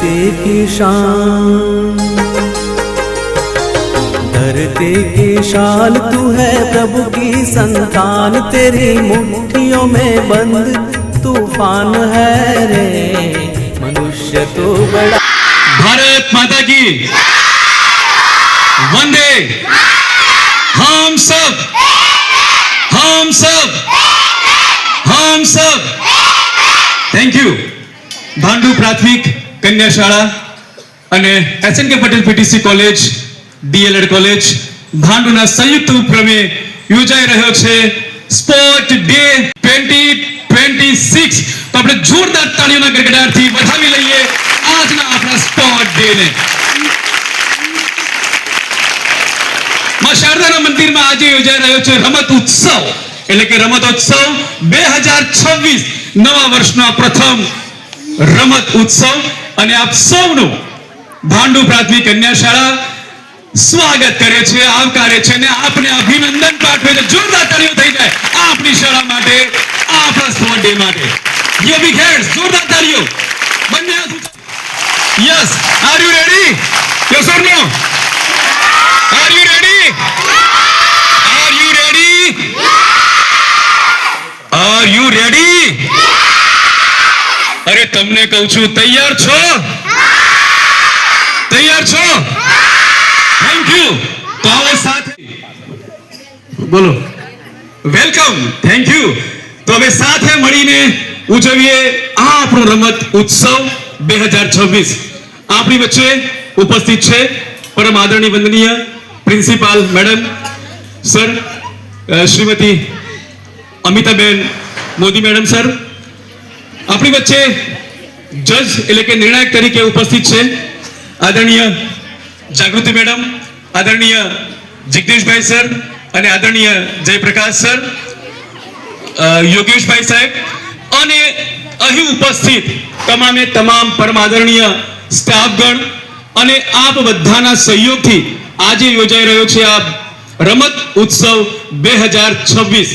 धरती की शान, धरती की शान तू है प्रभु की संतान, तेरी मुट्ठियों में बंद तूफान है रे, मनुष्य तो बड़ा। भारत माता की वंदे। हम सब थैंक यू। ભાંડુ પ્રાથમિક કન્યા શાળા અને SNK Patel PTC college DLED college ભાંડુના સંયુક્ત ઉપક્રમે યોજાઈ રહ્યો છે સ્પોર્ટ ડે 2026। તો આપણે જોરદાર તાળીઓના ગડગડાટથી વધાવી લઈએ આજના આપણા સ્પોર્ટ ડે ને। માં શારદાના મંદિરમાં આજે યોજાઈ રહ્યો છે રમત ઉત્સવ, એટલે કે રમતોત્સવ 2026, નવા વર્ષનો પ્રથમ રમત ઉત્સવ। અને આપ સૌનું ભાંડુ પ્રાથમિક કન્યા શાળા સ્વાગત કરે છે, આવકારે છે અને આપને અભિનંદન પાઠવે છે। જોરદાર તાળીઓ થઈ જાય આપની શાળા માટે, આપણા સ્પોર્ટ ડે માટે। ગિવ બિગ હેન્ડ્સ, જોરદાર તાળીઓ બંને હાથ ઊંચા। Yes, are you ready? Yes or no? Are you ready? Are you ready? Are you ready? અરે તમને કહું છું, તૈયાર છો? તૈયાર છો? Thank you. તો આવો સાથે બોલો વેલકમ, થેન્ક યુ। તો હવે સાથે મળીને ઉજવીએ આ આપણો રમત ઉત્સવ 2026। આપણી વચ્ચે ઉપસ્થિત છે પરમ આદરણીય વંદનીય principal madam sir, Shrimati Amitaben Modi madam sir. આપણી વચ્ચે જજ એટલે કે નિર્ણાયક તરીકે ઉપસ્થિત છે આદરણીય જાગૃતિ મેડમ, આદરણીય જિગ્નેશભાઈ સર અને આદરણીય જયપ્રકાશ સર, યોગેશભાઈ સાહેબ અને અહીં ઉપસ્થિત તમામે તમામ પરમ આદરણીય સ્ટાફગણ અને આપ બધાના સહયોગથી આજે યોજાઈ રહ્યો છે આ રમત ઉત્સવ 2026।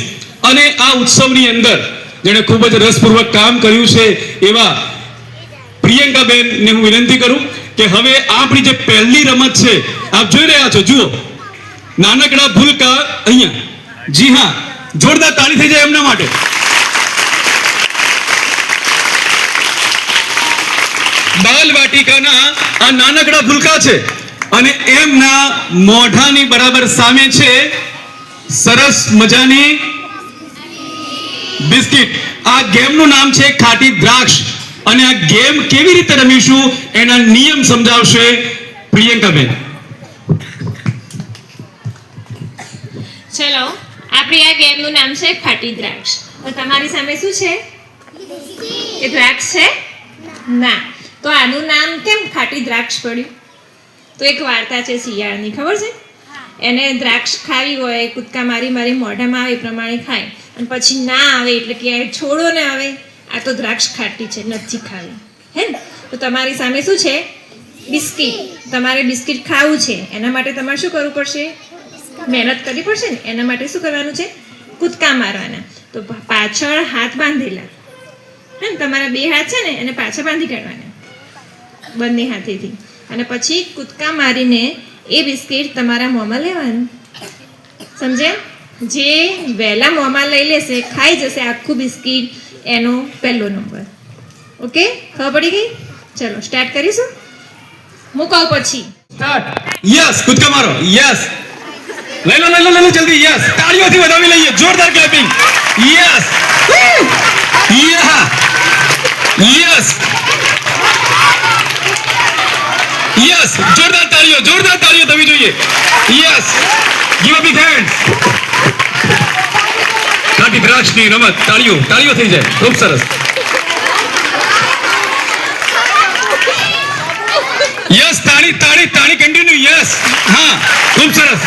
અને આ ઉત્સવની અંદર જેણે ખૂબ જ રસપૂર્વક કામ કર્યું છે એવા પ્રિયંકાબેન ને હું વિનંતી કરું કે હવે આપણી જે પહેલી રમત છે આપ જોઈ રહ્યા છો, જુઓ નાનકડા ભૂલકા અહીંયા, જી હા, જોરદાર તાળી થઈ જાય એમના માટે। બાલ વાટિકાના આ નાનકડા ભૂલકા છે અને એમના મોઢાની બરાબર સામે છે સરસ મજાની બિસ્કિટ। આ ગેમનું નામ છે ખાટી દ્રાક્ષ અને આ ગેમ કેવી રીતે રમીશું એના નિયમ સમજાવશે પ્રિયંકાબેન। ચલો, આપણી આ ગેમનું નામ છે ખાટી દ્રાક્ષ। તો તમારી સામે શું છે? એ દ્રાક્ષ છે? ના। તો આનું નામ કેમ ખાટી દ્રાક્ષ પડ્યું? તો એક વાર્તા છે શિયાળની, ખબર છે? એને દ્રાક્ષ ખાવી હોય, કૂદકા મારી મારી મોઢામાં આવે એ પ્રમાણે ખાય અને પછી ના આવે એટલે કે છોડો ને આવે, આ તો દ્રાક્ષ ખાટી છે, નથી ખાવી, હે ને? તો તમારી સામે શું છે? બિસ્કિટ। તમારે બિસ્કિટ ખાવું છે, એના માટે તમારે શું કરવું પડશે? મહેનત કરવી પડશે ને। એના માટે શું કરવાનું છે? કૂદકા મારવાના। તો પાછળ હાથ બાંધેલા, હે ને? તમારા બે હાથ છે ને એને પાછળ બાંધી કાઢવાના બંને હાથેથી, અને પછી કૂદકા મારીને એ બિસ્કિટ તમારા મોંમાં લેવાનું, સમજ્યા? જે વહેલા મોંમાં લઈ લેશે, ખાઈ જશે આખું બિસ્કિટ, એનો પહેલો નંબર। ઓકે, ખબર પડી ગઈ? ચલો સ્ટાર્ટ કરીશું, હું કહું પછી સ્ટાર્ટ। યસ, કૂદકા મારો। યસ, લઈ લો જલ્દી। યસ, તાળીઓથી વધાવી લઈએ, જોરદાર ક્લેપિંગ। યસ, યસ, યસ, જોરદાર તાળીઓ થવી જોઈએ। Yes, give a big hands. ખાટી દ્રાક્ષની રમત, તાળીઓ થઈ જાય, ખૂબ સરસ। યસ, તાળી કન્ટિન્યુ। યસ, હા, ખૂબ સરસ।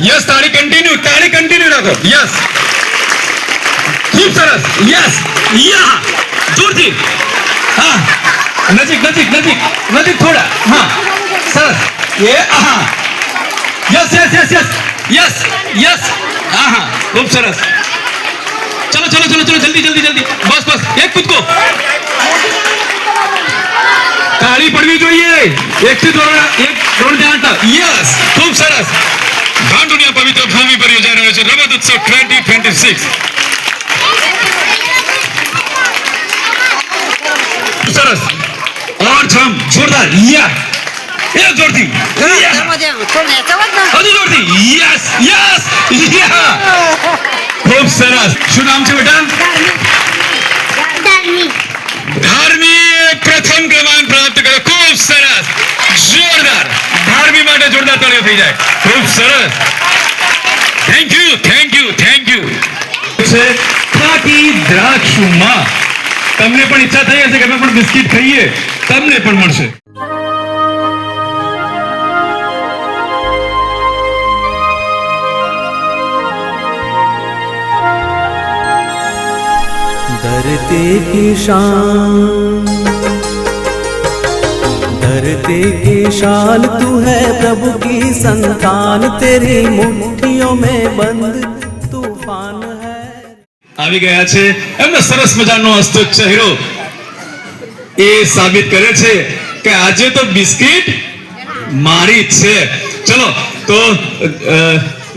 યસ, તાળી કન્ટિન્યુ રાખો। યસ, ખૂબ સરસ। યસ, યા, જોરથી, હા, નજીક થોડા, હા, સરસ। એ હા, યસ, યસ યસ, હા હા, ખૂબ સરસ. ચલો ચલો ચલો ચલો, જલ્દી જલ્દી જલ્દી, બસ બસ, એક કૂદકો. તાળી પડવી જોઈએ. એક થી ત્રણ જાણતા. યસ, ખૂબ સરસ. ભાંડુનિયા પવિત્ર ભૂમિ પર યોજાઈ રહ્યો છે રમત ઉત્સવ 2026. સરસ. और छम जोरदार, या એ જોરથી, હજુ જોરથી, યસ યસ, યા, ખૂબ સરસ. શું નામ છે બેટા? ધાર્મી પ્રથમ ક્રમાંક પ્રાપ્ત કર્યો, ખૂબ સરસ, જોરદાર. ધાર્મી માટે જોરદાર તાળીઓ થઈ જાય, ખૂબ સરસ. Thank you thank you thank you. છે ખાટી દ્રાક્ષમાં. તમને પણ ઈચ્છા થઈ હશે કે અમે પણ બિસ્કિટ ખાઈએ, તમને પણ મળશે. धरती की शान, धरती की शान तू है प्रभु की संतान, तेरी मुट्ठियों में बंद तूफान है. આવી ગયા છે એમનો સરસ મજાનો હસતો ચહેરો એ સાબિત કરે છે કે આજે તો બિસ્કિટ મારી જ છે. ચલો તો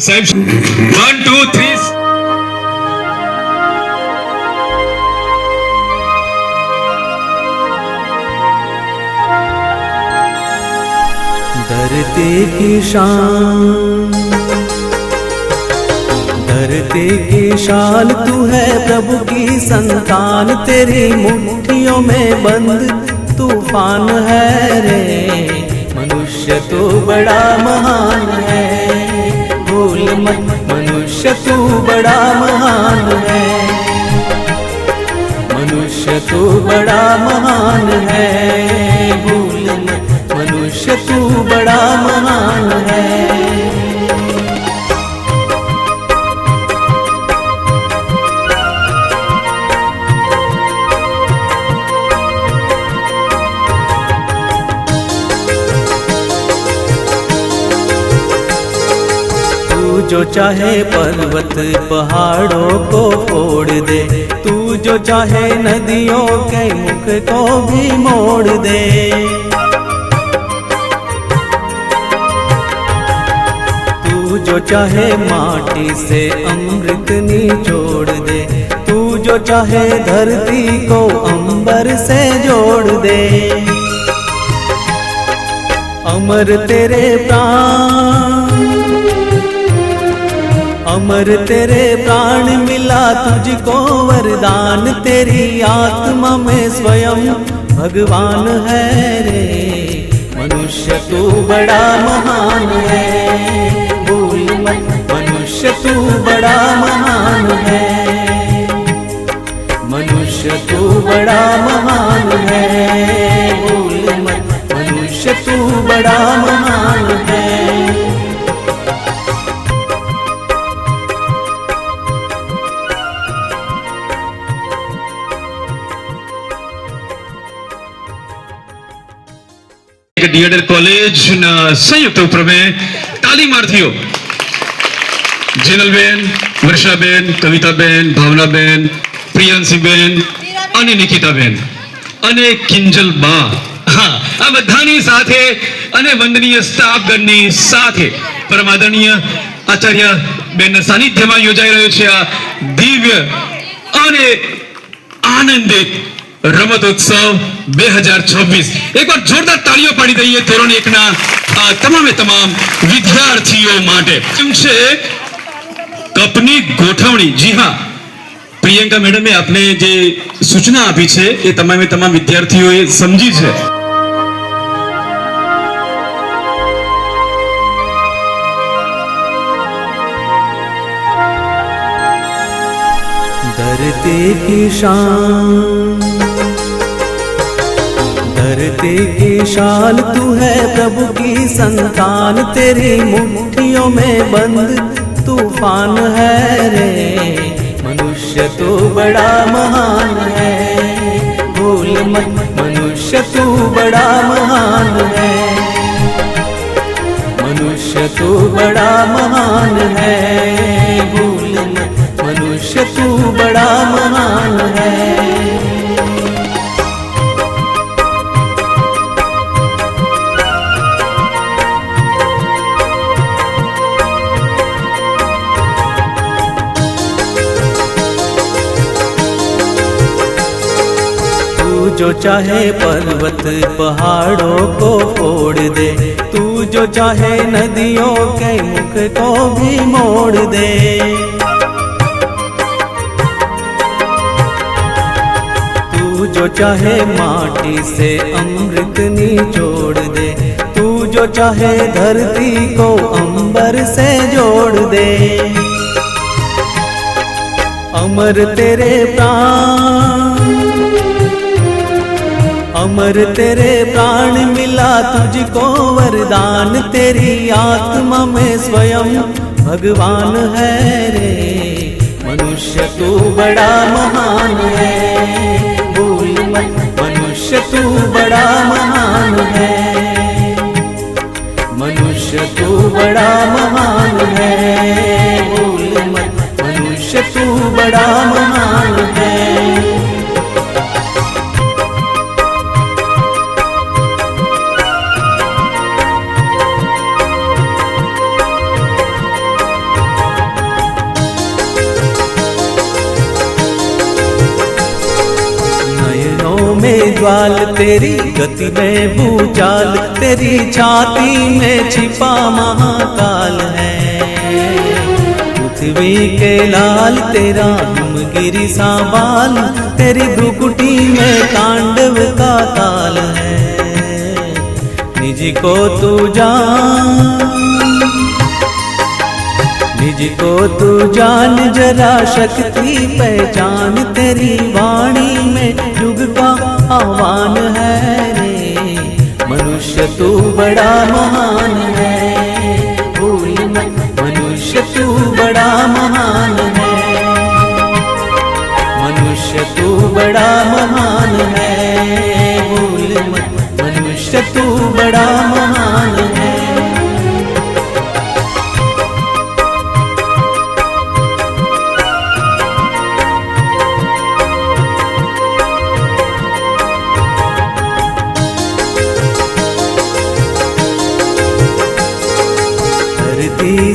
સાહેબ 1 2 3. धरती की शान, धरती की शान तू है प्रभु की संतान, तेरी मुट्ठियों में बंद तूफान है रे. मनुष्य तो बड़ा महान है, भूल मत मनुष्य तू बड़ा महान है. मनुष्य तू बड़ा महान है, भूल मत मनुष्य तू बड़ा महान है. तू जो चाहे पर्वत पहाड़ों को फोड़ दे, तू जो चाहे नदियों के मुख को भी मोड़ दे. तू जो चाहे माटी से अमृत निचोड़ दे, तू जो चाहे धरती को अंबर से जोड़ दे. अमर तेरे प्राण, अमर तेरे प्राण मिला तुझको वरदान, तेरी आत्मा में स्वयं भगवान है रे. मनुष्य तू बड़ा महान है, भूल मत मनुष्य तू बड़ा महान है. मनुष्य तू बड़ा महान है, भूल मत मनुष्य तू बड़ा महान है. ડીએડએલ કોલેજના સંયુક્ત ઉપક્રમે તાલીમાર્થીઓ જીનલબેન, વર્ષાબેન, કવિતાબેન, ભાવનાબેન, પ્રિયાંશીબેન અને નિકિતાબેન અને કિંજલબા, હા, આ બધાની સાથે અને વંદનીય સ્ટાફગણની સાથે પરમાદરણીય આચાર્ય બેનના સાનિધ્યમાં યોજાઈ રહ્યો છે આ દિવ્ય અને આનંદિત રમત ઉત્સવ 2026. એક વાર જોરદાર તાળીઓ પાડી દઈએ ધોરણ 1 ના તમામે તમામ વિદ્યાર્થીઓ માટે. એમ છે કપની ગોઠવણી. જી હા, પ્રિયંકા મેડમે આપને જે સૂચના આપી છે એ તમામે તમામ વિદ્યાર્થીઓએ સમજી છે. धरती की शान, धरती की शान तू है प्रभु की संतान, तेरी मुट्ठियों में बंद तूफान है रे. मनुष्य तो बड़ा महान है, भूल मत मनुष्य तू बड़ा महान है. मनुष्य मनुष्य तू बड़ा महान है, भूल मत मनुष्य तू बड़ा महान है। जो चाहे पर्वत पहाड़ों को फोड़ दे, तू जो चाहे नदियों के मुख को भी मोड़ दे। तू जो चाहे माटी से अमृत निचोड़ दे, तू जो चाहे धरती को अंबर से जोड़ दे। अमर तेरे प्राण, अमर तेरे प्राण मिला तुझको वरदान, तेरी आत्मा में स्वयं भगवान है रे। मनुष्य तू बड़ा महान है, भूल मत मनुष्य तू बड़ा महान है। मनुष्य तू बड़ा महान है, भूल मत मनुष्य तू बड़ा महान है। ज्वाल तेरी गति में भूचाल, तेरी छाती में छिपा महाकाल है। पृथ्वी के लाल तेरा हिमगिरी सा बाल, तेरी भ्रुकुटी में तांडव का ताल है। निज को तू जान, निज को तू जान जरा शक्ति पहचान, तेरी वाणी में युग का आह्वान है रे। मनुष्य तू बड़ा महान है, भूल मत मनुष्य तू बड़ा महान है। मनुष्य तू बड़ा महान है, भूल मत मनुष्य तू बड़ा महान है।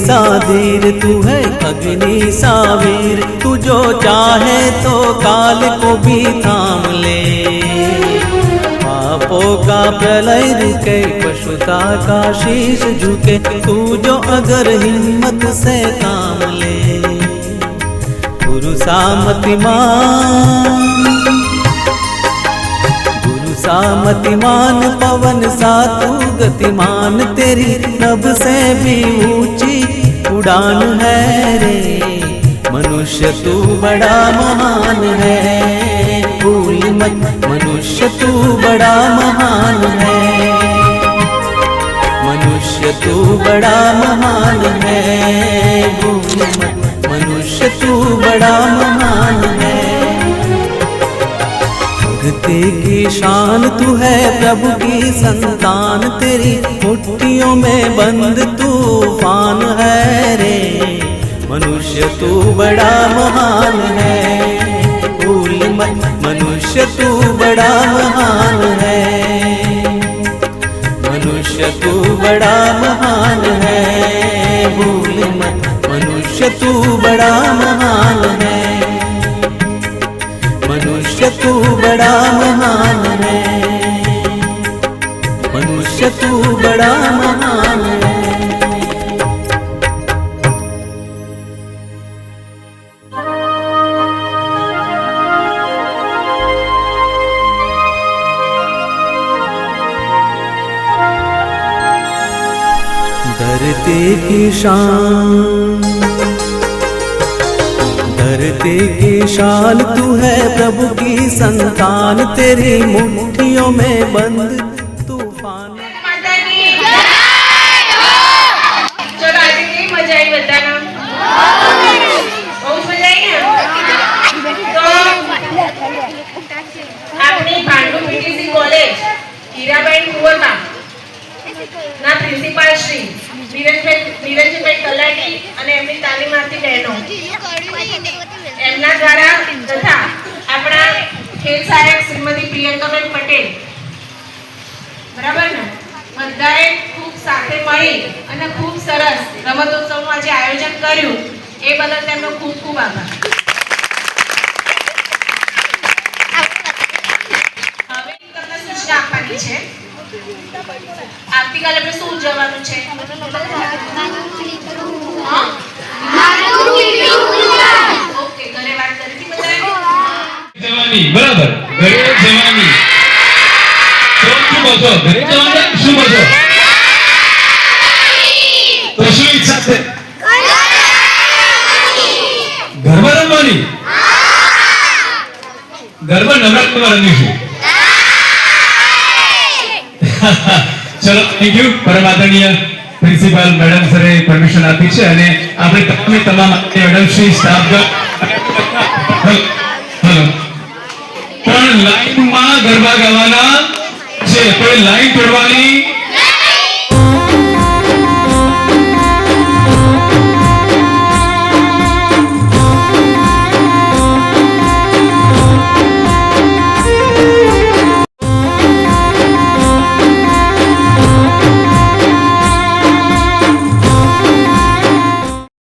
सा धीर तू है अग्नि सा वीर, तू जो चाहे तो काल को भी थाम ले। पापों का प्रलय रुके, पशुता का शीश झुके, तू जो अगर हिम्मत से काम ले। गुरु सामतिमान, गुरु सामतिमान, पवन सा तू गतिमान, तेरी नभ से भी ऊंची उड़ान है रे। मनुष्य तू बड़ा महान है, भूल मत मनुष्य तू बड़ा महान है। मनुष्य तू बड़ा महान है, भूल मत मनुष्य तू बड़ा महान है। भक्ति की शान तू है, प्रभु की संतान, तेरी मुट्ठियों में बंद तूफान है रे। मनुष्य तू बड़ा महान है, भूल मत मनुष्य तू बड़ा महान है। मनुष्य तू बड़ा महान है, भूल मत मनुष्य तू बड़ा महान है। मनुष्य तू बड़ा महान है, मनुष्य तू बड़ा महान है। धरती की शान, धरती की शान तू है, प्रभु की संतान, तेरी मुट्ठियों में बंद तूफान। चलो आज की मजा आई बताना, बहुत मजा आई ना। तो अपनी भांडू पीटीसी कॉलेज हीराबाई कुंवरबा ના પ્રિન્સિપાલ શ્રી વિરેન્દ્રભાઈ તલાટી અને એમની તાલીમાર્થી બહેનો એમના દ્વારા તથા આપણા ખેલ સહાયક શ્રીમતી પ્રિયંકાબેન પટેલ, બરાબર ને, બધાએ ખૂબ સાથે મળી અને ખૂબ સરસ રમતોત્સવનું આજે આયોજન કર્યું એ બદલ તેમનો ખૂબ ખૂબ આભાર. હવે તમને સૂચના આપવાની છે. આવતીકાલે આપણે શું ઉજવવાનું છે? ઓકે, ઘરે વાત કરી હતી બધાએ? જવાની, બરાબર, ઘરે જવાની. તો શું બોલશો? ઘરે જવાના શું બોલશો? તો શું ઈચ્છા છે? ગરબા રમવાની? ગરબા નવરાત્રિમાં રમીશું. ચલો, થેન્ક યુ. પરમ આદરણીય પ્રિન્સિપાલ મેડમ સરે પરમિશન આપી છે અને આપણે તમામ મેડમ શ્રી સ્ટાફગણ હેલો પણ લાઈનમાં ગરબા ગાવાના છે. કોઈ લાઈન તોડવાની